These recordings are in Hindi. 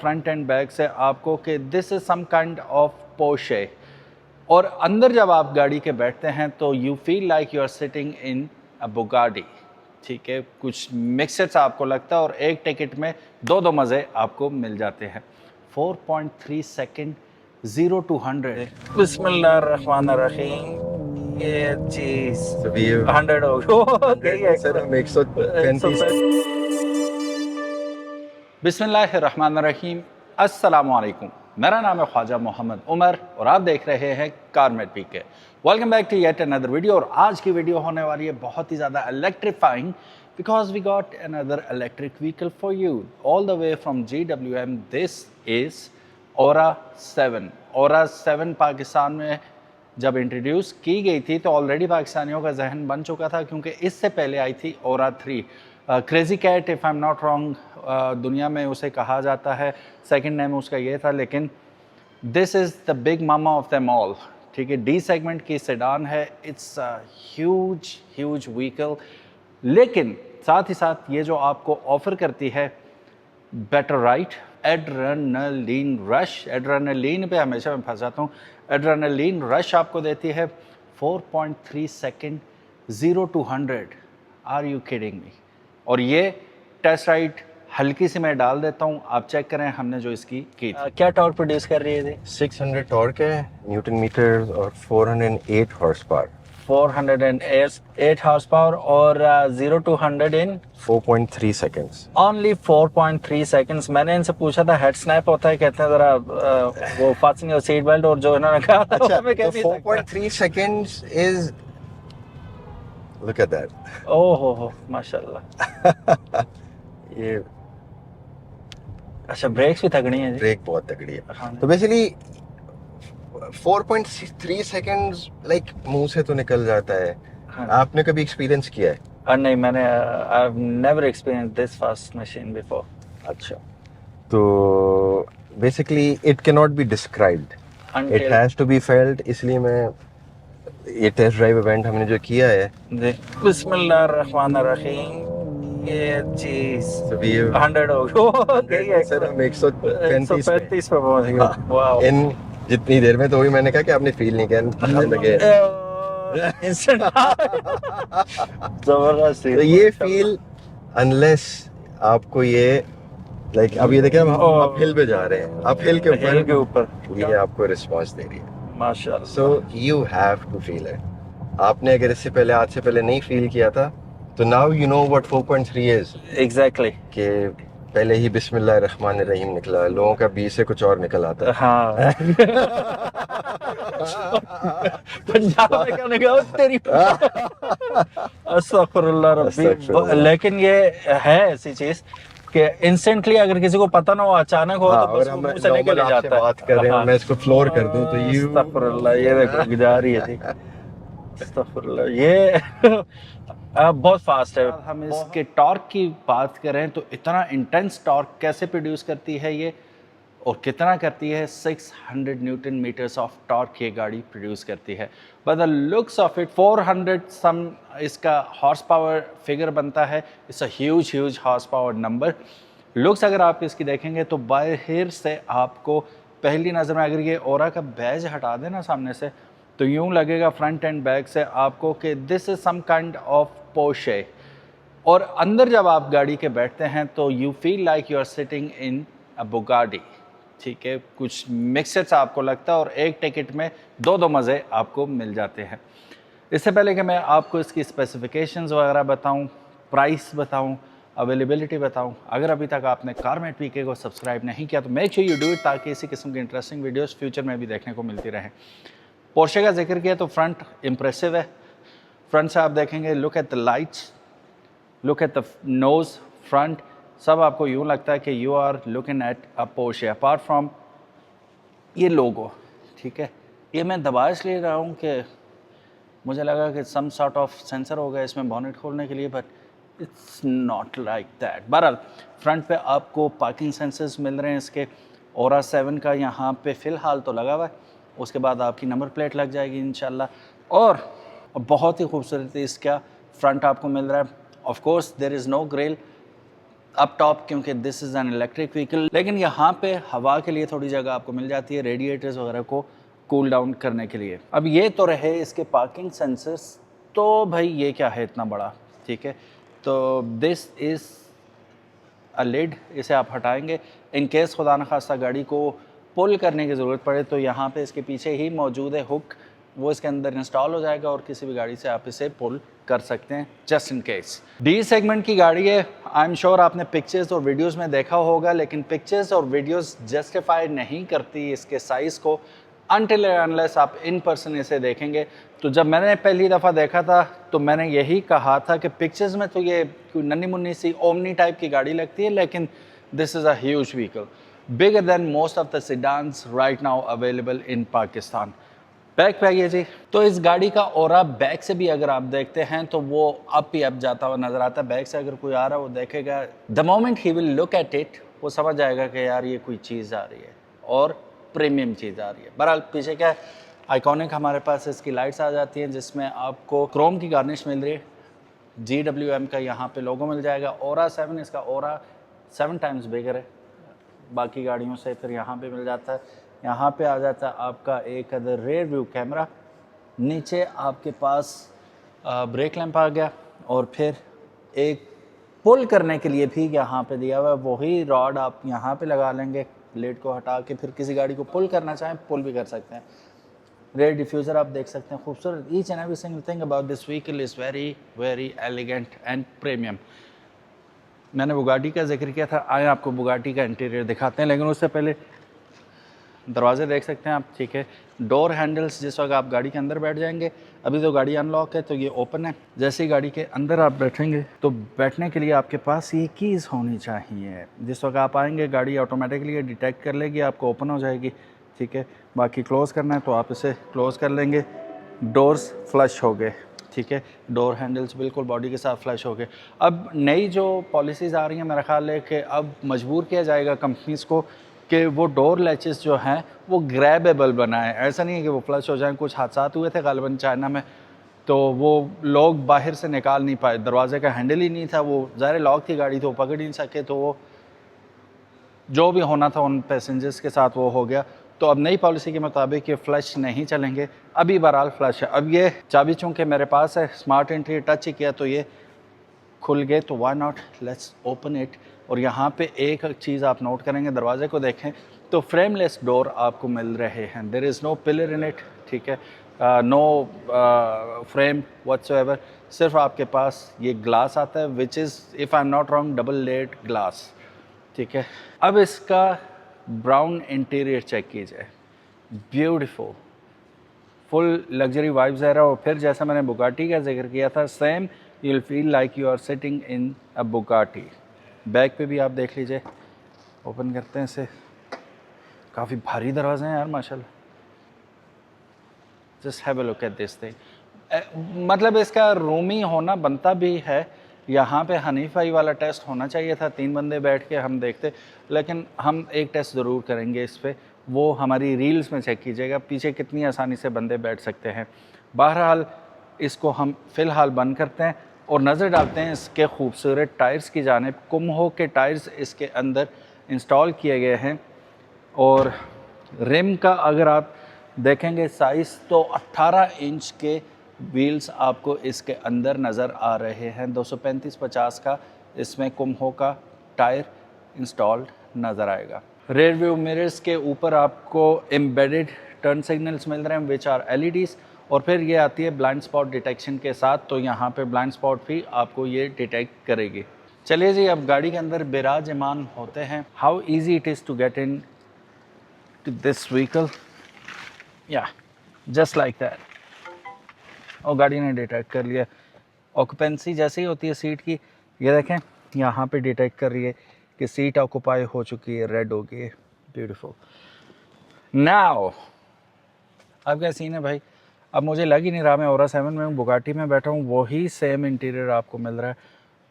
फ्रंट एंड बैक से आपको कि this is some kind of Porsche, और अंदर जब आप गाड़ी के बैठते हैं तो you feel like you are sitting in a Bugatti. ठीक है, कुछ मिक्सर्स आपको लगता है और एक टिकट में दो मज़े आपको मिल जाते हैं। 4.3 सेकंड 0 to 100। बिस्मिल्लाहिर्रहमानिर्रहीम। ये चीज़ 100 हो गई। सर हम 135। बिस्मिल्लाहिर्रहमानिर्रहीम। अस्सलामुअलैकुम। मेरा नाम है ख्वाजा मोहम्मद उमर और आप देख रहे हैं कार में PK. Welcome back to yet another video. और आज की वीडियो होने वाली है बहुत ही ज़्यादा electrifying, because we got another electric vehicle for you all the way from GWM। This is Ora 7। Ora 7 Pakistan में जब इंट्रोड्यूस की गई थी तो ऑलरेडी पाकिस्तानियों का जहन बन चुका था, क्योंकि इससे पहले आई थी Ora 3। Crazy cat, if I am not wrong, दुनिया में उसे कहा जाता है, सेकंड नेम उसका ये था, लेकिन this is the big mama of them all. ठीक है, डी सेगमेंट की सेडान है। इट्स ह्यूज व्हीकल, लेकिन साथ ही साथ ये जो आपको ऑफ़र करती है better right, adrenaline rush. Adrenaline पे हमेशा मैं फंस जाता हूँ। एड्रेनलिन रश आपको देती है 4.3 second 0 to 100। Are you kidding me? और ये टेस्ट राइड हल्की सी मैं डाल देता हूँ, आप चेक करें हमने जो इसकी की थी। क्या टॉर्क प्रोड्यूस कर रही है? 600 टॉर्क है, न्यूटन मीटर, और 408 हॉर्स पावर। 408 हॉर्स पावर और 0 to 100 in 4.3 seconds. Only 4.3 seconds. मैंने इनसे पूछा था हेड स्नैप होता है, कहते हैं जरा वो फास्टनिंग और सीट बेल्ट, और जो इन्होंने कहा था अच्छा, मैं तो 4.3 seconds is, look at that. ओह हो माशाल्लाह। ये अच्छा, ब्रेक्स भी तगड़ी हैं जी। ब्रेक बहुत तगड़ी है। हाँ। तो बेसिकली 4.3 सेकंड्स लाइक मुंह से तो निकल जाता है। हाँ। आपने कभी एक्सपीरियंस किया है? नहीं, मैंने I have never experience this fast machine before. अच्छा, तो basically it can not be described, it has to be felt. इसलिए मैं ये टेस्ट ड्राइव इवेंट हमने जो किया है, बिस्मिल्लाहिर्रहमानिर्रहीम। ये चीज 100 हो गई। सर हम 135 पे पहुंच गए। वाओ। इन जितनी देर में, तो वही मैंने कहा कि आपने फील नहीं किया लगे। इंस्टेंट जबरदस्त। तो ये फील, अनलेस आपको ये लाइक अब ये देखिए हम अपहिल पे जा रहे हैं, अपहिल के ऊपर ये आपको रिस्पांस दे रही है माशाल्लाह। So you have to feel it. आपने अगर इससे पहले, आज से पहले नहीं फील किया था, तो now you know what 4.3 is. Exactly. कि पहले ही बिस्मिल्लाहिर्रहमानिर्रहीम निकला, लोगों का बी से कुछ और निकल आता है। हाँ। पंजाब में क्या निकला तेरी? अस्तगफुरुल्लाह रब्बी। लेकिन ये है ऐसी चीज कि इंस्टेंटली अगर किसी को पता ना हो, अचानक हो, तो बस वो मुंह से निकल जाता है। बात कर रहे हैं, मैं इसको फ्लोर कर दूं तो यू अस्तगफुरुल्लाह, ये देखो जा रही है थी। अस्तगफुरुल्लाह, ये बहुत फास्ट है। हम इसके टॉर्क की बात करें तो इतना इंटेंस टॉर्क कैसे प्रोड्यूस करती है ये, और कितना करती है? 600 न्यूटन मीटर्स ऑफ टॉर्क ये गाड़ी प्रोड्यूस करती है। By the looks of it 400 सम इसका हॉर्स पावर फिगर बनता है। It's a huge horse power number. Looks अगर आप इसकी देखेंगे तो बाहर से आपको पहली नज़र में, अगर ये ओरा का बैज हटा देना सामने से, तो यूँ लगेगा फ्रंट एंड बैक से आपको कि this is some kind of Porsche, और अंदर जब आप गाड़ी के बैठते हैं तो you feel like you are sitting in a Bugatti. ठीक है, कुछ मिक्सर्स आपको लगता है और एक टिकट में दो मज़े आपको मिल जाते हैं। इससे पहले कि मैं आपको इसकी स्पेसिफिकेशंस वगैरह बताऊं, प्राइस बताऊं, अवेलेबिलिटी बताऊं, अगर अभी तक आपने कारमेट पीके को सब्सक्राइब नहीं किया तो make sure you do it, ताकि इसी किस्म की इंटरेस्टिंग वीडियोस फ्यूचर में भी देखने को मिलती रहें। पोर्शे का जिक्र किया तो फ्रंट इम्प्रेसिव है। फ्रंट से आप देखेंगे, look at the lights, look at the nose, front, सब आपको यूँ लगता है कि you are looking at a Porsche, apart from ये लोगो। ठीक है, ये मैं दबा इसलिए रहा हूँ कि मुझे लगा कि सम सॉर्ट ऑफ सेंसर होगा इसमें बॉनेट खोलने के लिए, but it's not like that. बहरहाल फ्रंट पे आपको पार्किंग सेंसर्स मिल रहे हैं इसके। ओरा 7 का यहाँ पे फ़िलहाल तो लगा हुआ है, उसके बाद आपकी नंबर प्लेट लग जाएगी इंशाल्लाह। और बहुत ही खूबसूरती इसका फ्रंट आपको मिल रहा है। Of course there is no grill, up top, क्योंकि this is an electric vehicle, लेकिन यहाँ पे हवा के लिए थोड़ी जगह आपको मिल जाती है रेडिएटर्स वगैरह को कूल डाउन करने के लिए। अब ये तो रहे इसके पार्किंग सेंसर्स, तो भाई ये क्या है इतना बड़ा, ठीक है। तो दिस इज़ अ लिड, इसे आप हटाएंगे इन केस खुदा न खास्ता गाड़ी को पुल करने की ज़रूरत पड़े तो यहाँ पे इसके पीछे ही मौजूद है हुक, वो इसके अंदर इंस्टॉल हो जाएगा और किसी भी गाड़ी से आप इसे पुल कर सकते हैं just in case. D segment की गाड़ी है, आई एम श्योर आपने पिक्चर्स और वीडियोस में देखा होगा, लेकिन पिक्चर्स और वीडियोस जस्टिफाई नहीं करती इसके साइज़ को अनटिल अनलेस आप इन पर्सन इसे देखेंगे। तो जब मैंने पहली दफ़ा देखा था तो मैंने यही कहा था कि पिक्चर्स में तो ये कोई नन्ही मुन्नी सी ओमनी टाइप की गाड़ी लगती है, लेकिन this is a huge vehicle, bigger than most of the sedans right now available in Pakistan. Back पे आइए जी। तो इस गाड़ी का ओरा बैक से भी अगर आप देखते हैं तो वो अप ही अप जाता हुआ नज़र आता है। बैक से अगर कोई आ रहा है वो देखेगा, the moment he will look at it, वो समझ जाएगा कि यार ये कोई चीज़ आ रही है और प्रीमियम चीज़ आ रही है। बहरहाल पीछे क्या है, आइकॉनिक हमारे पास इसकी लाइट्स आ जाती हैं जिसमें आपको क्रोम की गार्निश मिल रही है, GWM का यहाँ पे लोगो मिल जाएगा। ओरा 7, इसका ओरा 7 टाइम्स बिगर है बाकी गाड़ियों से, फिर यहाँ पे मिल जाता है। यहाँ पे आ जाता है आपका एक अदर रेयर व्यू कैमरा, नीचे आपके पास ब्रेक लैंप आ गया और फिर एक पुल करने के लिए भी यहाँ पे दिया हुआ है, वही रॉड आप यहाँ पे लगा लेंगे, लेड को हटा के फिर किसी गाड़ी को पुल करना चाहें पुल भी कर सकते हैं। रेयर डिफ्यूज़र आप देख सकते हैं, खूबसूरत। Each and every single thing about this vehicle is very very elegant and premium. मैंने बुगाटी का जिक्र किया था, आए आपको बुगाटी का इंटीरियर दिखाते हैं, लेकिन उससे पहले दरवाजे देख सकते हैं आप, ठीक है। डोर हैंडल्स, जिस वक्त आप गाड़ी के अंदर बैठ जाएंगे, अभी तो गाड़ी अनलॉक है तो ये ओपन है, जैसे ही गाड़ी के अंदर आप बैठेंगे तो बैठने के लिए आपके पास ये कीज़ होनी चाहिए। जिस वक्त आप आएंगे गाड़ी ऑटोमेटिकली डिटेक्ट कर लेगी, आपको ओपन हो जाएगी, ठीक है। बाकी क्लोज़ करना है तो आप इसे क्लोज़ कर लेंगे, डोर्स फ्लश हो गए, ठीक है। डोर हैंडल्स बिल्कुल बॉडी के साथ फ्लश हो गए। अब नई जो पॉलिसीज़ आ रही हैं, मेरा ख्याल है कि अब मजबूर किया जाएगा कंपनीज़ को कि वो डोर लैचेस जो हैं वो ग्रैबेबल बनाएं। ऐसा नहीं है कि वो फ्लश हो जाएं। कुछ हादसात हुए थे गालिबन चाइना में, तो वो लोग बाहर से निकाल नहीं पाए, दरवाजे का हैंडल ही नहीं था, वो ज़ाहिर लॉक थी गाड़ी तो पकड़ ही नहीं सके, तो वो जो भी होना था उन पैसेंजर्स के साथ वो हो गया। तो अब नई पॉलिसी के मुताबिक ये फ्लश नहीं चलेंगे, अभी बहरहाल फ्लश है। अब ये चाबी चूँकि मेरे पास है, स्मार्ट एंट्री टच ही किया तो ये खुल गए, तो why not, let's open it. और यहाँ पे एक चीज़ आप नोट करेंगे, दरवाजे को देखें तो फ्रेमलेस डोर आपको मिल रहे हैं, there is no pillar in it, ठीक है, नो फ्रेम व्हाटसोएवर, सिर्फ आपके पास ये ग्लास आता है which is, if I am not wrong, double layered glass, ठीक है। अब इसका ब्राउन इंटीरियर चेक कीजिए, ब्यूटीफुल, फुल लग्जरी वाइब्स है। और फिर जैसा मैंने बुगाटी का जिक्र किया था, same you will feel like you are sitting in a Bugatti. Back पे भी आप देख लीजिए, ओपन करते हैं इसे, काफ़ी भारी दरवाजे हैं यार माशाल्लाह। Just have a look at this thing. मतलब इसका रूमी होना बनता भी है। यहाँ पे हनीफाई वाला टेस्ट होना चाहिए था, 3 बंदे बैठ के हम देखते, लेकिन हम एक टेस्ट ज़रूर करेंगे इस पर, वो हमारी रील्स में चेक कीजिएगा पीछे कितनी आसानी से बंदे बैठ सकते हैं। बहरहाल इसको हम फ़िलहाल बंद करते हैं और नज़र डालते हैं इसके खूबसूरत टायर्स की जानिब। कुम्हो के टायर्स इसके अंदर इंस्टॉल किए गए हैं और रिम का अगर आप देखेंगे साइज़ तो 18 इंच के व्हील्स आपको इसके अंदर नज़र आ रहे हैं। 235/50 का इसमें कुम्हो का टायर इंस्टॉल्ड नज़र आएगा। रेयर व्यू मिरर्स के ऊपर आपको एम्बेडेड टर्न सिग्नल्स मिल रहे हैं विच आर LEDs, और फिर ये आती है ब्लाइंड स्पॉट डिटेक्शन के साथ, तो यहाँ पे ब्लाइंड स्पॉट भी आपको ये डिटेक्ट करेगी। चलिए जी, अब गाड़ी के अंदर बिराजमान होते हैं। How easy it is to get in to this vehicle, या जस्ट लाइक दैट। और गाड़ी ने डिटेक्ट कर लिया। ऑक्यूपेंसी जैसे ही होती है सीट की, ये देखें यहाँ पे डिटेक्ट कर रही है कि सीट ऑक्यूपाई हो चुकी है, रेड हो गई है, ब्यूटीफुल। नाउ अब क्या सीन है भाई, अब मुझे लग ही नहीं रहा मैं ओरा 7 में हूँ, बुगाटी में बैठा हूँ। वही सेम इंटीरियर आपको मिल रहा है,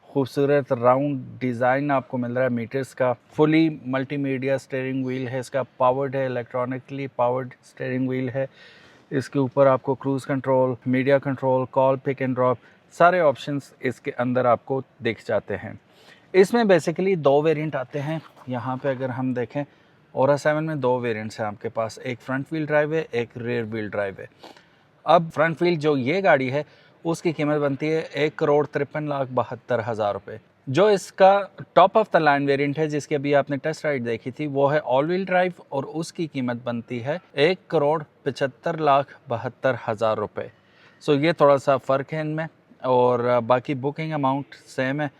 खूबसूरत राउंड डिज़ाइन आपको मिल रहा है मीटर्स का। फुली मल्टीमीडिया स्टीयरिंग व्हील है इसका, पावर्ड है, इलेक्ट्रॉनिकली पावर्ड स्टीयरिंग व्हील है। इसके ऊपर आपको cruise control, media control, call pick and drop, सारे ऑप्शंस इसके अंदर आपको दिख जाते हैं। इसमें बेसिकली 2 वेरिएंट आते हैं। यहाँ पे अगर हम देखें ओरा 7 में 2 वेरिएंट्स हैं आपके पास, एक फ्रंट व्हील ड्राइव है, एक रियर व्हील ड्राइव है। अब फ्रंट व्हील जो ये गाड़ी है उसकी कीमत बनती है 1,53,72,000 रुपये। जो इसका top of the line variant है जिसकी अभी आपने टेस्ट राइड देखी थी वो है ऑल व्हील ड्राइव और उसकी कीमत बनती है 1,75,72,000 रुपये। सो ये थोड़ा सा फ़र्क है इनमें, और बाकी बुकिंग अमाउंट सेम है।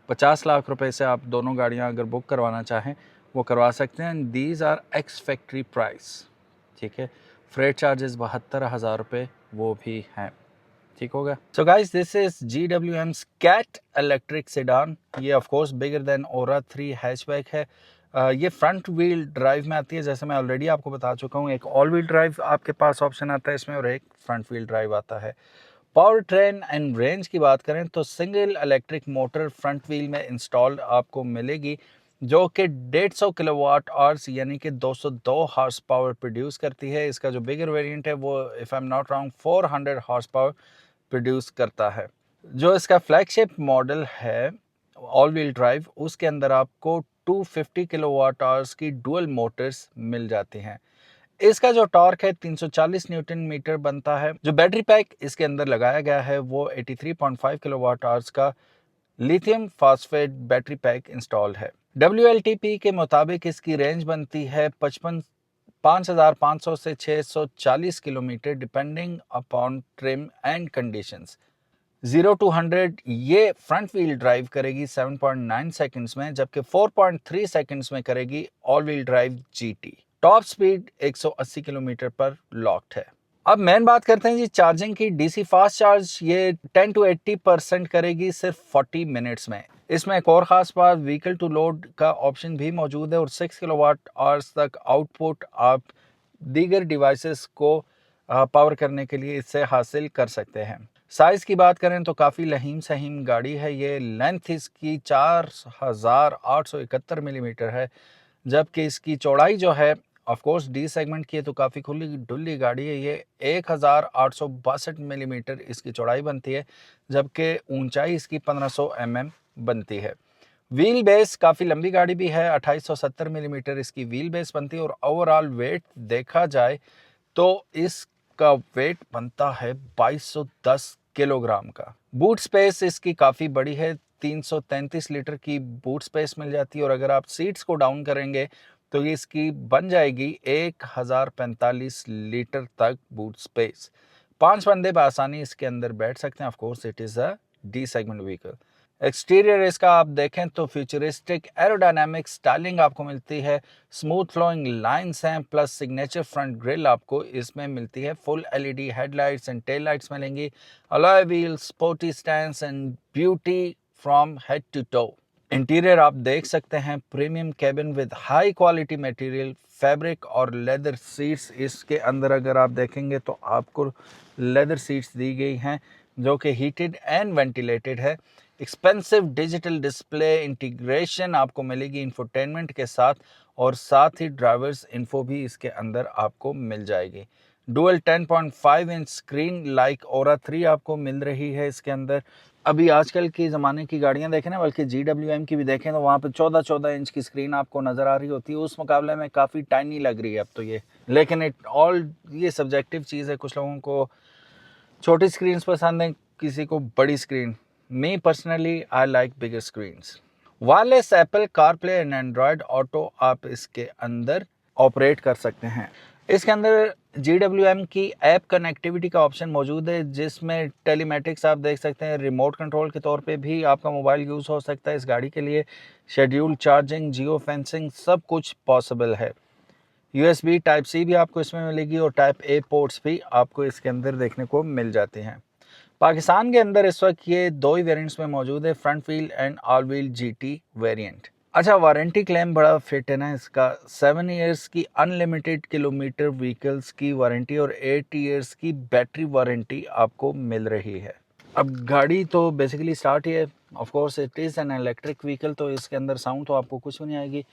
50 लाख रुपए से आप दोनों गाड़ियां अगर बुक करवाना चाहें वो करवा सकते हैं। These are ex factory price, ठीक है। फ्रेट चार्जेस 72,000 रुपये वो भी हैं, ठीक होगा। So guys this is GWM cat electric sedan. ये of course bigger than Ora 3 hatchback है। ये फ्रंट व्हील ड्राइव में आती है, जैसे मैं ऑलरेडी आपको बता चुका हूँ। एक ऑल व्हील ड्राइव आपके पास ऑप्शन आता है इसमें और एक फ्रंट व्हील ड्राइव आता है। पावर ट्रेन एंड रेंज की बात करें तो single electric motor front wheel में इंस्टॉल्ड आपको मिलेगी जो कि 150 किलोवाट आवर्स यानी कि 202 हॉर्स पावर प्रोड्यूस करती है। इसका जो बिगर वेरिएंट है वो if I am not wrong 400 horse power produce करता है। जो इसका फ्लैगशिप मॉडल है ऑल व्हील ड्राइव उसके अंदर आपको 250 किलोवाट आवर्स की डुअल मोटर्स मिल जाती हैं। इसका जो टॉर्क है 340 न्यूटन मीटर बनता है। जो बैटरी पैक इसके अंदर लगाया गया है वो 83.5 किलोवाट आवर्स का lithium phosphate battery pack install है। WLTP के मुताबिक इसकी रेंज बनती है 5,500 से 640 kilometre depending upon trim and conditions. 0 to 100 ये फ्रंट व्हील ड्राइव करेगी 7.9 सेकंड्स में, जबकि 4.3 सेकंड्स में करेगी all wheel drive GT। Top speed 180 kilometre पर लॉक्ड है। अब मेन बात करते हैं जी चार्जिंग की। DC फास्ट चार्ज ये 10 to 80% करेगी सिर्फ 40 मिनट्स में। इसमें एक और ख़ास बात, व्हीकल टू लोड का ऑप्शन भी मौजूद है और 6 किलोवाट आवर्स तक आउटपुट आप दीगर डिवाइसेस को पावर करने के लिए इससे हासिल कर सकते हैं। साइज़ की बात करें तो काफ़ी लहीम सहीम गाड़ी है ये। लेंथ इसकी 4,871 मिलीमीटर है, जबकि इसकी चौड़ाई जो है ऑफ कोर्स डी सेगमेंट की है तो काफ़ी खुली डुल्ली गाड़ी है ये। 1,862 मिलीमीटर इसकी चौड़ाई बनती है, जबकि ऊंचाई इसकी 1500 mm बनती है। व्हील बेस काफ़ी लंबी गाड़ी भी है, 2870 मिलीमीटर इसकी व्हील बेस बनती है। और ओवरऑल वेट देखा जाए तो इसका वेट बनता है 2210 किलोग्राम का। बूट स्पेस इसकी काफ़ी बड़ी है, 333 लीटर की बूट स्पेस मिल जाती है। और अगर आप सीट्स को डाउन करेंगे तो ये इसकी बन जाएगी 1045 लीटर तक बूट स्पेस। 5 बंदे बआसानी इसके अंदर बैठ सकते हैं। Of course it is a D segment vehicle. Exterior इसका आप देखें तो फ्यूचरिस्टिक एरोडायनामिक स्टाइलिंग आपको मिलती है। स्मूथ फ्लोइंग लाइंस हैं प्लस सिग्नेचर फ्रंट ग्रिल आपको इसमें मिलती है। Full LED headlights and tail lights मिलेंगी। Alloy wheels, sporty stands and beauty from head to toe. Interior आप देख सकते हैं, premium cabin with high quality material, fabric और लेदर सीट्स इसके अंदर अगर आप देखेंगे तो आपको लेदर सीट्स दी गई हैं जो कि हीटेड एंड वेंटिलेटेड है। एक्सपेंसिव डिजिटल डिस्प्ले इंटीग्रेशन आपको मिलेगी इंफोटेनमेंट के साथ, और साथ ही ड्राइवर्स इन्फो भी इसके अंदर आपको मिल जाएगी। डुअल 10.5 इंच स्क्रीन लाइक ओरा 3 आपको मिल रही है इसके अंदर। अभी आजकल के ज़माने की गाड़ियां देखें ना, बल्कि GWM की भी देखें तो वहाँ पे 14-14 इंच की स्क्रीन आपको नज़र आ रही होती है। उस मुकाबले में काफ़ी टाइनी लग रही है अब तो ये, लेकिन ये सब्जेक्टिव चीज़ है। कुछ लोगों को छोटी स्क्रीन पसंद है, किसी को बड़ी screen. Me personally I like bigger screens. Wireless Apple CarPlay and Android auto आप इसके अंदर ऑपरेट कर सकते हैं। इसके अंदर GWM की ऐप कनेक्टिविटी का ऑप्शन मौजूद है, जिसमें टेलीमेटिक्स आप देख सकते हैं। रिमोट कंट्रोल के तौर पे भी आपका मोबाइल यूज़ हो सकता है इस गाड़ी के लिए। शेड्यूल चार्जिंग, जियो फेंसिंग सब कुछ पॉसिबल है। USB Type-C भी आपको इसमें मिलेगी और Type-A पोर्ट्स भी आपको इसके अंदर देखने को मिल जाते हैं। पाकिस्तान के अंदर इस वक्त ये 2 ही वेरिएंट्स में मौजूद है, front wheel and all wheel GT variant. अच्छा, वारंटी क्लेम बड़ा फिट है ना इसका। 7 इयर्स की अनलिमिटेड किलोमीटर व्हीकल्स की वारंटी और 8 इयर्स की बैटरी वारंटी आपको मिल रही है। अब गाड़ी तो बेसिकली स्टार्ट ही है। Of course it is an electric vehicle, तो इसके अंदर साउंड तो आपको कुछ भी नहीं आएगी।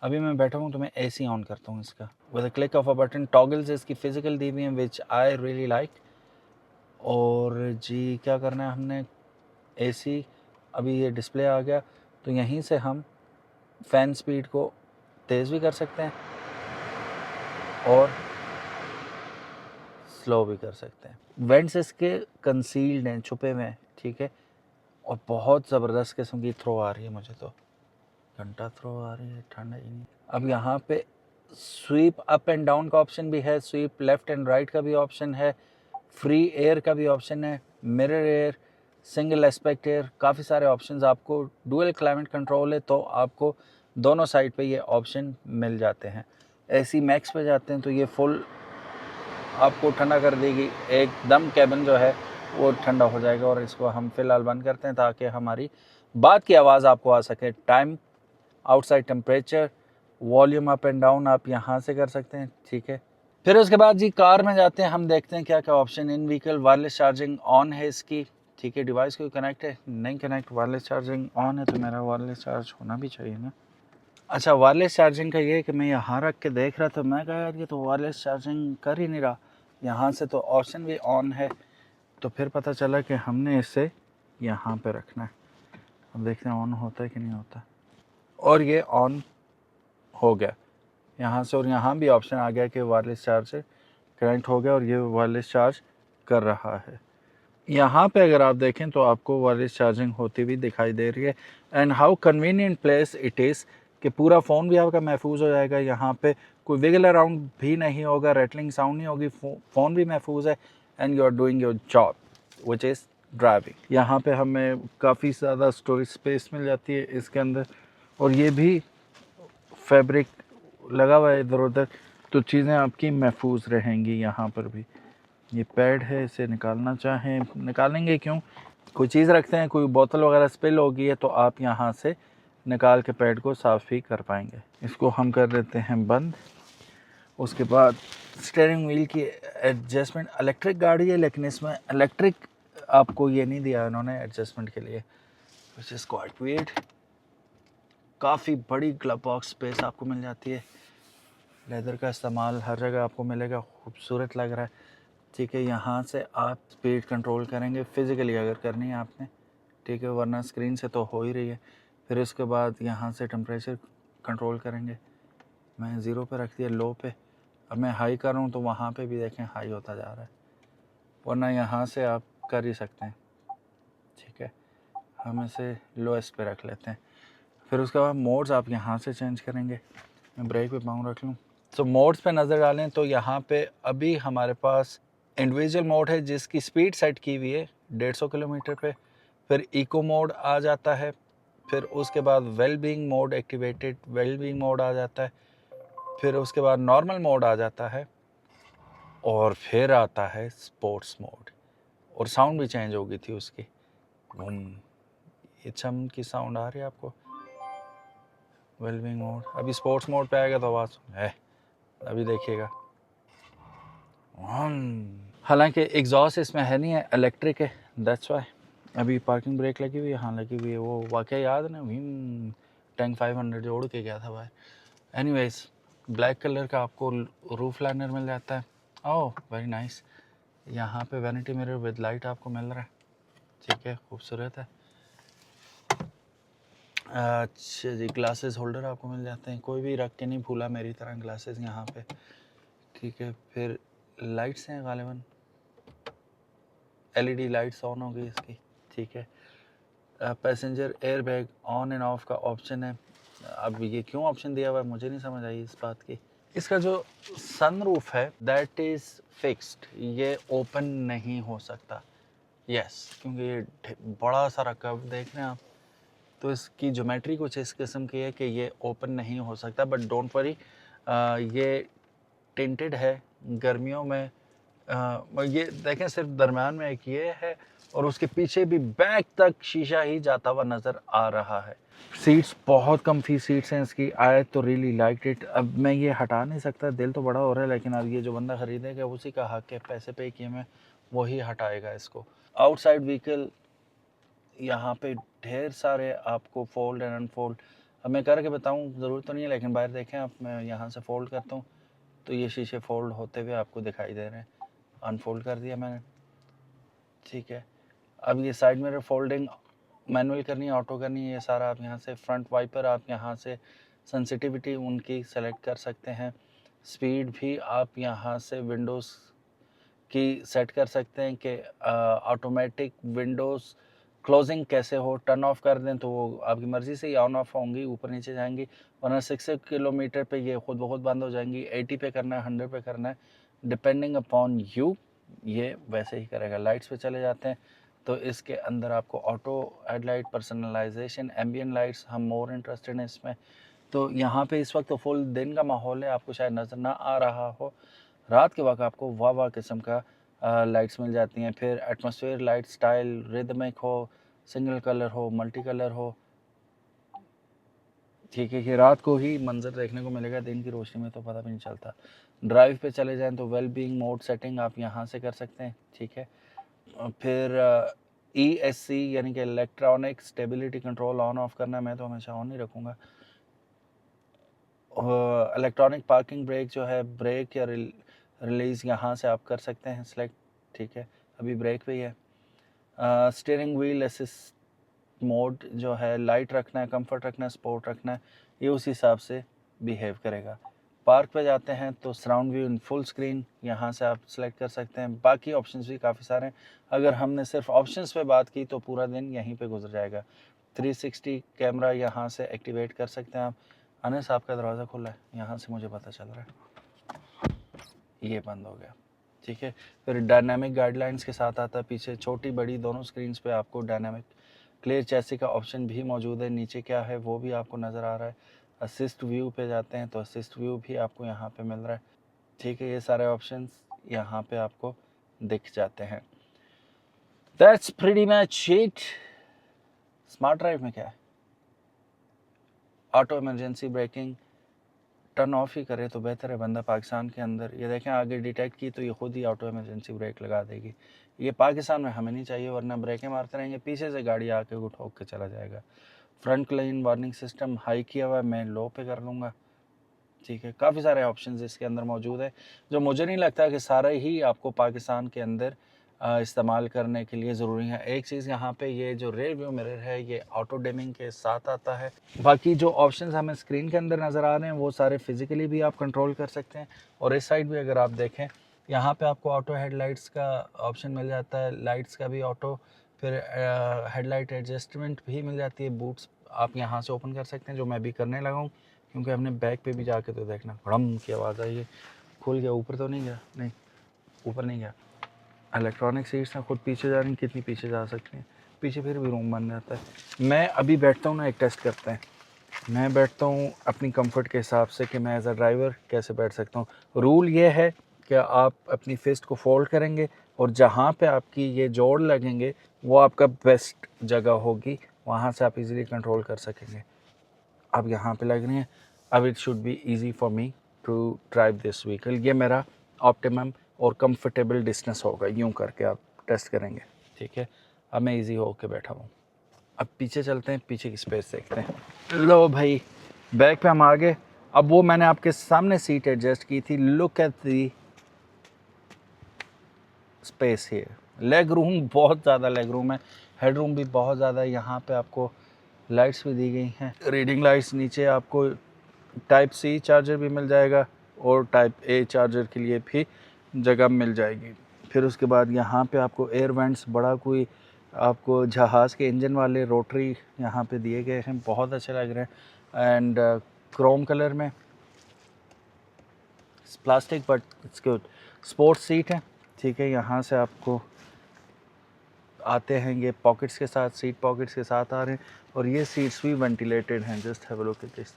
अभी मैं बैठा हूँ तो मैं AC ऑन करता हूँ इसका with a click of a button. Toggles इसकी फिजिकल दी हुई हैं विच आई रियली लाइक। और जी क्या करना है हमने, AC अभी ये डिस्प्ले आ गया, तो यहीं से हम फ़ैन स्पीड को तेज़ भी कर सकते हैं और स्लो भी कर सकते हैं। वेंट्स इसके कंसील्ड हैं, छुपे हुए हैं, ठीक है। और बहुत ज़बरदस्त किस्म की थ्रो आ रही है मुझे तो, घंटा थ्रो आ रही है, ठंडा ही नहीं। अब यहाँ पे स्वीप अप एंड डाउन का ऑप्शन भी है, स्वीप लेफ़्ट एंड राइट का भी ऑप्शन है, फ्री एयर का भी ऑप्शन है, mirror air, single aspect air, काफ़ी सारे ऑप्शंस आपको। डुअल क्लाइमेट कंट्रोल है तो आपको दोनों साइड पे ये ऑप्शन मिल जाते हैं। एसी मैक्स पे जाते हैं तो ये फुल आपको ठंडा कर देगी, एकदम कैबिन जो है वो ठंडा हो जाएगा। और इसको हम फ़िलहाल बंद करते हैं ताकि हमारी बात की आवाज़ आपको आ सके। Time, outside temperature, volume up and down आप यहाँ से कर सकते हैं, ठीक है। फिर उसके बाद जी कार में जाते हैं, हम देखते हैं क्या क्या option. In vehicle wireless charging on है इसकी, ठीक है। डिवाइस को कनेक्ट है, नहीं कनेक्ट, वायरलेस चार्जिंग ऑन है तो मेरा वायरलेस चार्ज होना भी चाहिए ना। अच्छा, वायरलेस चार्जिंग का ये है कि मैं यहाँ रख के देख रहा था, मैं कहा यार ये तो वायरलेस चार्जिंग कर ही नहीं रहा। यहाँ से तो ऑप्शन भी ऑन है, तो फिर पता चला कि हमने इसे यहाँ पे रखना है। अब देखते हैं ऑन होता है कि नहीं होता। और ये ऑन हो गया यहाँ से, और यहाँ भी ऑप्शन आ गया कि वायरलेस चार्जर कनेक्ट हो गया और ये वायरलेस चार्ज कर रहा है। यहाँ पे अगर आप देखें तो आपको वायरलेस चार्जिंग होती हुई दिखाई दे रही है। And how convenient place it is कि पूरा फ़ोन भी आपका महफूज हो जाएगा। यहाँ पे कोई विगल अराउंड भी नहीं होगा, रेटलिंग साउंड नहीं होगी, फ़ोन भी महफूज है। And you are doing your job which is driving. यहाँ पे हमें काफ़ी ज़्यादा स्टोरेज स्पेस मिल जाती है इसके अंदर, और ये भी फैब्रिक लगा हुआ है इधर उधर, तो चीज़ें आपकी महफूज रहेंगी। यहाँ पर भी ये पैड है, इसे निकालना चाहें निकालेंगे, क्यों, कोई चीज़ रखते हैं, कोई बोतल वगैरह स्पिल हो गई है तो आप यहाँ से निकाल के पैड को साफ़ भी कर पाएंगे। इसको हम कर देते हैं बंद। उसके बाद स्टीयरिंग व्हील की एडजस्टमेंट, इलेक्ट्रिक गाड़ी है लेकिन इसमें इलेक्ट्रिक आपको ये नहीं दिया इन्होंने एडजस्टमेंट के लिए, विच इज़ क्वाइट वियर्ड। काफ़ी बड़ी ग्लव बॉक्स स्पेस आपको मिल जाती है, लेदर का इस्तेमाल हर जगह आपको मिलेगा, खूबसूरत लग रहा है, ठीक है। यहाँ से आप स्पीड कंट्रोल करेंगे फिज़िकली अगर करनी है आपने, ठीक है, वरना स्क्रीन से तो हो ही रही है। फिर उसके बाद यहाँ से टेम्परेचर कंट्रोल करेंगे। मैं ज़ीरो पे रख दिया, लो पे। अब मैं हाई कर रहा हूँ तो वहाँ पे भी देखें हाई होता जा रहा है, वरना यहाँ से आप कर ही सकते हैं, ठीक है। हम इसे लोएस्ट पे रख लेते हैं। फिर उसके बाद मोड्स आप यहाँ से चेंज करेंगे। मैं ब्रेक पे पाँव रख लूँ, तो मोड्स पे नज़र डालें तो यहाँ पे अभी हमारे पास इंडिविजुअल मोड है जिसकी स्पीड सेट की हुई है 150 किलोमीटर पे। फिर इको मोड आ जाता है, फिर उसके बाद wellbeing mode activated, wellbeing mode आ जाता है, फिर उसके बाद नॉर्मल मोड आ जाता है, और फिर आता है स्पोर्ट्स मोड। और साउंड भी चेंज हो गई थी उसकी, ये चम की साउंड आ रही है आपको। वेलबींग मोड, अभी स्पोर्ट्स मोड पे आएगा तो आवाज़ है, अभी देखिएगा। हालांकि एग्जॉस्ट इसमें है नहीं है, इलेक्ट्रिक है, दैट्स वाई। अभी पार्किंग ब्रेक लगी हुई है, हाँ लगी हुई है, वो वाकया याद है ना, टैंक 500 जोड़ के गया था भाई। एनीवेज, ब्लैक कलर का आपको रूफ लाइनर मिल जाता है। Oh very nice. यहाँ पे वैनिटी मिरर विद लाइट आपको मिल रहा है, ठीक है, खूबसूरत है। अच्छा जी, ग्लासेस होल्डर आपको मिल जाते हैं, कोई भी रख के नहीं भूला मेरी तरह ग्लासेस यहाँ पे, ठीक है। फिर लाइट्स हैं गालिबन, एलईडी लाइट्स ऑन हो गई इसकी, ठीक है। Passenger air bag on end of का ऑप्शन है। अब ये क्यों ऑप्शन दिया हुआ है मुझे नहीं समझ आई इस बात की। इसका जो सनरूफ है दैट इज़ फिक्स्ड, ये ओपन नहीं हो सकता, यस, क्योंकि ये बड़ा सारा कर्व देख रहे हैं आप, तो इसकी ज्योमेट्री कुछ इस किस्म की है कि ये ओपन नहीं हो सकता। बट डोंट वरी, ये टिंटेड है गर्मियों में। ये देखें सिर्फ दरम्यान में एक ये है, और उसके पीछे भी बैक तक शीशा ही जाता हुआ नज़र आ रहा है। सीट्स बहुत कम्फी सीट्स हैं इसकी, आई तो रियली लाइक इट। अब मैं ये हटा नहीं सकता, दिल तो बड़ा हो रहा है, लेकिन अब ये जो बंदा ख़रीदेगा उसी का हक है, पैसे पे किए मैं वही हटाएगा इसको। आउटसाइड व्हीकल यहाँ पे ढेर सारे आपको फोल्ड एंड अनफोल्ड, अब मैं करके बताऊँ ज़रूरत तो नहीं है, लेकिन बाहर देखें आप, मैं यहाँ से फ़ोल्ड करता हूँ तो ये शीशे फोल्ड होते हुए आपको दिखाई दे रहे हैं। अनफोल्ड कर दिया मैंने, ठीक है। अब ये साइड मिरर फोल्डिंग मैनुअल करनी है, ऑटो करनी है, ये सारा आप यहाँ से। फ्रंट वाइपर आप यहाँ से सेंसिटिविटी उनकी सेलेक्ट कर सकते हैं। स्पीड भी आप यहाँ से विंडोज़ की सेट कर सकते हैं कि ऑटोमेटिक विंडोज़ क्लोजिंग कैसे हो। टर्न ऑफ कर दें तो वो आपकी मर्ज़ी से ही ऑन ऑफ होंगी, ऊपर नीचे जाएंगी, वरना 6 किलोमीटर पे ये खुद ब खुद बंद हो जाएंगी। 80 पे करना है, 100 पे करना है, डिपेंडिंग अपॉन यू, ये वैसे ही करेगा। लाइट्स पे चले जाते हैं तो इसके अंदर आपको auto headlight, personalisation, ambient lights, हम मोर इंटरेस्टेड हैं इसमें। तो यहाँ पे इस वक्त तो फुल दिन का माहौल है, आपको शायद नज़र ना आ रहा हो। रात के वक्त आपको वाह किस्म का लाइट्स मिल जाती हैं। फिर एटमॉस्फेयर लाइट स्टाइल, रिदमिक हो, सिंगल कलर हो, मल्टी कलर हो, ठीक है, कि रात को ही मंजर देखने को मिलेगा, दिन की रोशनी में तो पता भी नहीं चलता। ड्राइव पे चले जाएं तो वेल बीइंग मोड सेटिंग आप यहाँ से कर सकते हैं, ठीक है। फिर ESC यानी कि electronic stability control on off करना है, मैं तो हमेशा ऑन ही रखूँगा। इलेक्ट्रॉनिक पार्किंग ब्रेक जो है, ब्रेक या रिलीज़ यहाँ से आप कर सकते हैं सेलेक्ट, ठीक है, अभी ब्रेक पे ही है। स्टीयरिंग व्हील असिस्ट मोड जो है, लाइट रखना है, कंफर्ट रखना है, स्पोर्ट रखना है, ये उस हिसाब से बिहेव करेगा। पार्क पे जाते हैं तो surround view in full screen यहाँ से आप सेलेक्ट कर सकते हैं। बाकी ऑप्शंस भी काफ़ी सारे हैं, अगर हमने सिर्फ ऑप्शंस पे बात की तो पूरा दिन यहीं पे गुजर जाएगा। 360 कैमरा यहाँ से एक्टिवेट कर सकते हैं आप। अनस आपका दरवाज़ा खुला है, यहाँ से मुझे पता चल रहा है, ये बंद हो गया, ठीक है। फिर डायनामिक गाइडलाइंस के साथ आता है, पीछे छोटी बड़ी दोनों स्क्रीन्स पे आपको डायनामिक क्लियर चैसी का ऑप्शन भी मौजूद है। नीचे क्या है वो भी आपको नज़र आ रहा है। असिस्ट व्यू पे जाते हैं तो असिस्ट व्यू भी आपको यहाँ पे मिल रहा है, ठीक है। ये सारे ऑप्शंस यहाँ पे आपको दिख जाते हैं। That's pretty much it. Smart drive में क्या है, auto emergency braking turn off ही करे तो बेहतर है। बंदा पाकिस्तान के अंदर, ये देखें आगे डिटेक्ट की तो ये खुद ही ऑटो इमरजेंसी ब्रेक लगा देगी। ये पाकिस्तान में हमें नहीं चाहिए, वरना ब्रेकें मारते रहेंगे, पीछे से गाड़ी आके को ठोक के चला जाएगा। Front line warning system high किया हुआ है, मैं लो पे कर लूँगा, ठीक है। काफ़ी सारे ऑप्शंस इसके अंदर मौजूद है जो मुझे नहीं लगता कि सारे ही आपको पाकिस्तान के अंदर इस्तेमाल करने के लिए ज़रूरी है। एक चीज़ यहाँ पे ये जो रेयर व्यू मिरर है ये ऑटो डिमिंग के साथ आता है। बाकी जो ऑप्शंस हमें स्क्रीन के अंदर नज़र आ रहे हैं वो सारे फिज़िकली भी आप कंट्रोल कर सकते हैं। और इस साइड भी अगर आप देखें, यहाँ पे आपको ऑटो हेडलाइट्स का ऑप्शन मिल जाता है, लाइट्स का भी ऑटो, फिर हेडलाइट एडजस्टमेंट भी मिल जाती है। बूट्स आप यहाँ से ओपन कर सकते हैं, जो मैं भी करने लगा हूँ, क्योंकि हमने बैक पे भी जाके तो देखना, घड़म की आवाज़ आई है। खुल गया, ऊपर तो नहीं गया, नहीं ऊपर नहीं गया। इलेक्ट्रॉनिक सीट्स हैं, खुद पीछे जा रही हैं, कितनी पीछे जा सकती हैं, पीछे फिर भी रूम बन जाता है। मैं अभी बैठता हूँ ना, एक टेस्ट करते हैं। मैं बैठता हूँ अपनी कंफर्ट के हिसाब से कि मैं एज अ ड्राइवर कैसे बैठ सकता हूँ। रूल ये है कि आप अपनी फिस्ट को फोल्ड करेंगे और जहाँ पे आपकी ये जोड़ लगेंगे वो आपका बेस्ट जगह होगी, वहाँ से आप इजीली कंट्रोल कर सकेंगे। अब यहाँ पे लग रही हैं, अब it should be easy for me to drive this vehicle. ये मेरा ऑप्टिमम और कंफर्टेबल डिस्टेंस होगा, यूँ करके आप टेस्ट करेंगे, ठीक है। अब मैं इजी होके बैठा हूँ। अब पीछे चलते हैं, पीछे की स्पेस देखते हैं। लो भाई, बैक पे हम आ गए। अब वो मैंने आपके सामने सीट एडजस्ट की थी, लुक एट दी स्पेस है। लेग रूम, बहुत ज़्यादा लेग रूम है, हेड रूम भी बहुत ज़्यादा है। यहाँ पे आपको लाइट्स भी दी गई हैं, रीडिंग लाइट्स। नीचे आपको टाइप C चार्जर भी मिल जाएगा और टाइप A चार्जर के लिए भी जगह मिल जाएगी। फिर उसके बाद यहाँ पे आपको एयर वेंट्स, बड़ा कोई आपको जहाज़ के इंजन वाले रोटरी यहाँ पे दिए गए हैं, बहुत अच्छे लग रहे हैं। एंड क्रोम कलर में, plastic but it's good. Sports seat है, ठीक है। यहाँ से आपको आते हैं ये पॉकेट्स के साथ, सीट पॉकेट्स के साथ आ रहे हैं। और ये सीट्स भी वेंटिलेटेड हैं, just have a look at this,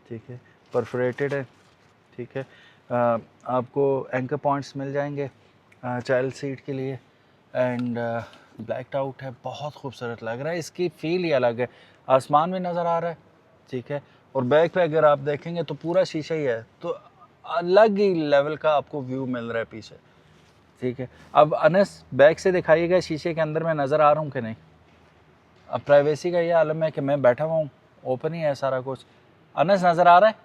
ठीक है, परफोरेटेड है, ठीक है। आपको एंकर पॉइंट्स मिल जाएंगे चाइल्ड सीट के लिए। एंड ब्लैक्ड आउट है, बहुत खूबसूरत लग रहा है, इसकी फील ही अलग है। आसमान भी नज़र आ रहा है, ठीक है। और बैक पे अगर आप देखेंगे तो पूरा शीशा ही है, तो अलग ही लेवल का आपको व्यू मिल रहा है पीछे, ठीक है। अब अनस बैक से दिखाइएगा शीशे के अंदर मैं नज़र आ रहा हूँ कि नहीं। अब प्राइवेसी का ये आलम है कि मैं बैठा हुआ हूँ, ओपन ही है सारा कुछ। अनस नज़र आ रहा है,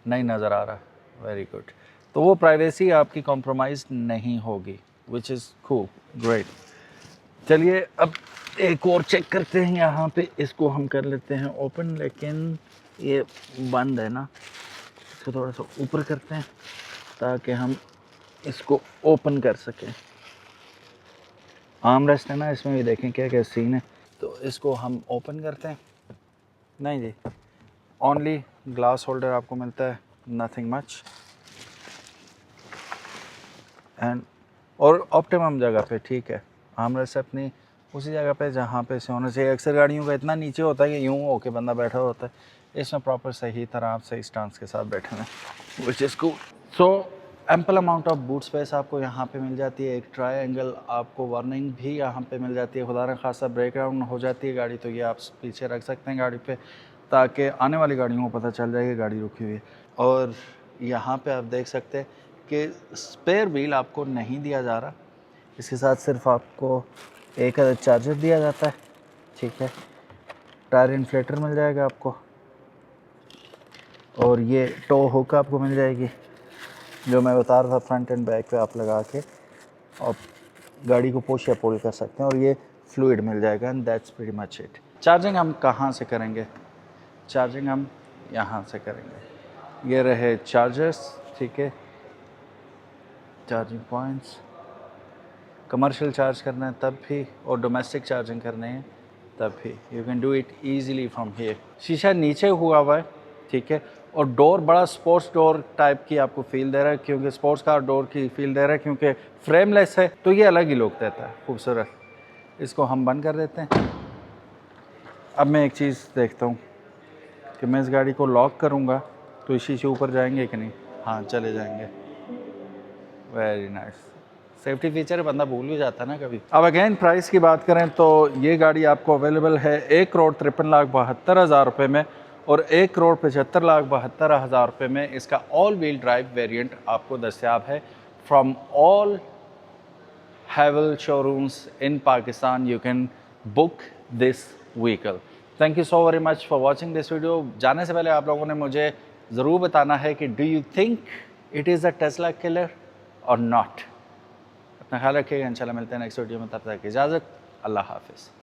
नहीं नज़र आ रहा, वेरी गुड। तो वो प्राइवेसी आपकी कॉम्प्रोमाइज़ नहीं होगी, विच इज़ कूल, ग्रेट। चलिए अब एक और चेक करते हैं यहाँ पे, इसको हम कर लेते हैं ओपन, लेकिन ये बंद है ना, इसको थोड़ा सा ऊपर करते हैं ताकि हम इसको ओपन कर सकें। आर्म रेस्ट है ना इसमें भी, देखें क्या क्या सीन है। तो इसको हम ओपन करते हैं। नहीं जी, ओनली ग्लास होल्डर आपको मिलता है, नथिंग मच। एंड और ऑप्टिमम जगह पे, ठीक है, आर्म रेस्ट अपनी उसी जगह पे जहाँ पे से होना चाहिए। अक्सर गाड़ियों का इतना नीचे होता है कि यूँ होके बंदा बैठा होता है, इसमें प्रॉपर सही तरह आप सही स्टांस के साथ बैठे हैं, which is cool. So ample amount of boot space आपको यहाँ पे मिल जाती है। एक ट्रायंगल आपको वार्निंग भी यहाँ पे मिल जाती है। खुदा न खासा ब्रेकडाउन हो जाती है गाड़ी तो ये आप पीछे रख सकते हैं गाड़ी पे, ताकि आने वाली गाड़ियों को पता चल जाए कि गाड़ी रुकी हुई है। और यहाँ पे आप देख सकते हैं कि स्पेयर व्हील आपको नहीं दिया जा रहा, इसके साथ सिर्फ आपको एक चार्जर दिया जाता है, ठीक है। टायर इन्फ्लेटर मिल जाएगा आपको, और ये टो हुक आपको मिल जाएगी, जो मैं बता रहा था, फ्रंट एंड बैक पे आप लगा के और गाड़ी को पुश या पुल कर सकते हैं। और ये फ्लूइड मिल जाएगा, and that's pretty much it. Charging हम कहाँ से करेंगे? चार्जिंग हम यहाँ से करेंगे। ये रहे चार्जर्स, ठीक है, चार्जिंग पॉइंट्स। कमर्शियल चार्ज करना है तब भी, और डोमेस्टिक चार्जिंग करने हैं तब भी, you can do it easily from here. शीशा नीचे हुआ है, ठीक है, और डोर बड़ा स्पोर्ट्स डोर टाइप की आपको फील दे रहा है, क्योंकि स्पोर्ट्स कार डोर की फील दे रहा है, क्योंकि फ्रेमलेस है तो ये अलग ही लुक देता है, खूबसूरत। इसको हम बंद कर देते हैं। अब मैं एक चीज़ देखता हूँ कि मैं इस गाड़ी को लॉक करूँगा तो ये शीशे ऊपर जाएंगे कि नहीं। हाँ, चले जाएंगे। Very nice. सेफ्टी फीचर बंदा भूल भी जाता है ना कभी। अब अगेन प्राइस की बात करें तो ये गाड़ी आपको अवेलेबल है 1,53,72,000 रुपये में, और 1,75,72,000 रुपये में इसका ऑल व्हील ड्राइव वेरिएंट आपको दस्तियाब है from all हैवल showrooms in Pakistan. You can book this vehicle. Thank you so very much for watching this video. जाने से पहले आप लोगों ने मुझे ज़रूर बताना है कि do you think it is a Tesla killer और नॉट। अपना ख्याल रखिएगा, इंशाल्लाह मिलते हैं नेक्स्ट वीडियो में, तब तक इजाज़त, अल्लाह हाफिज़।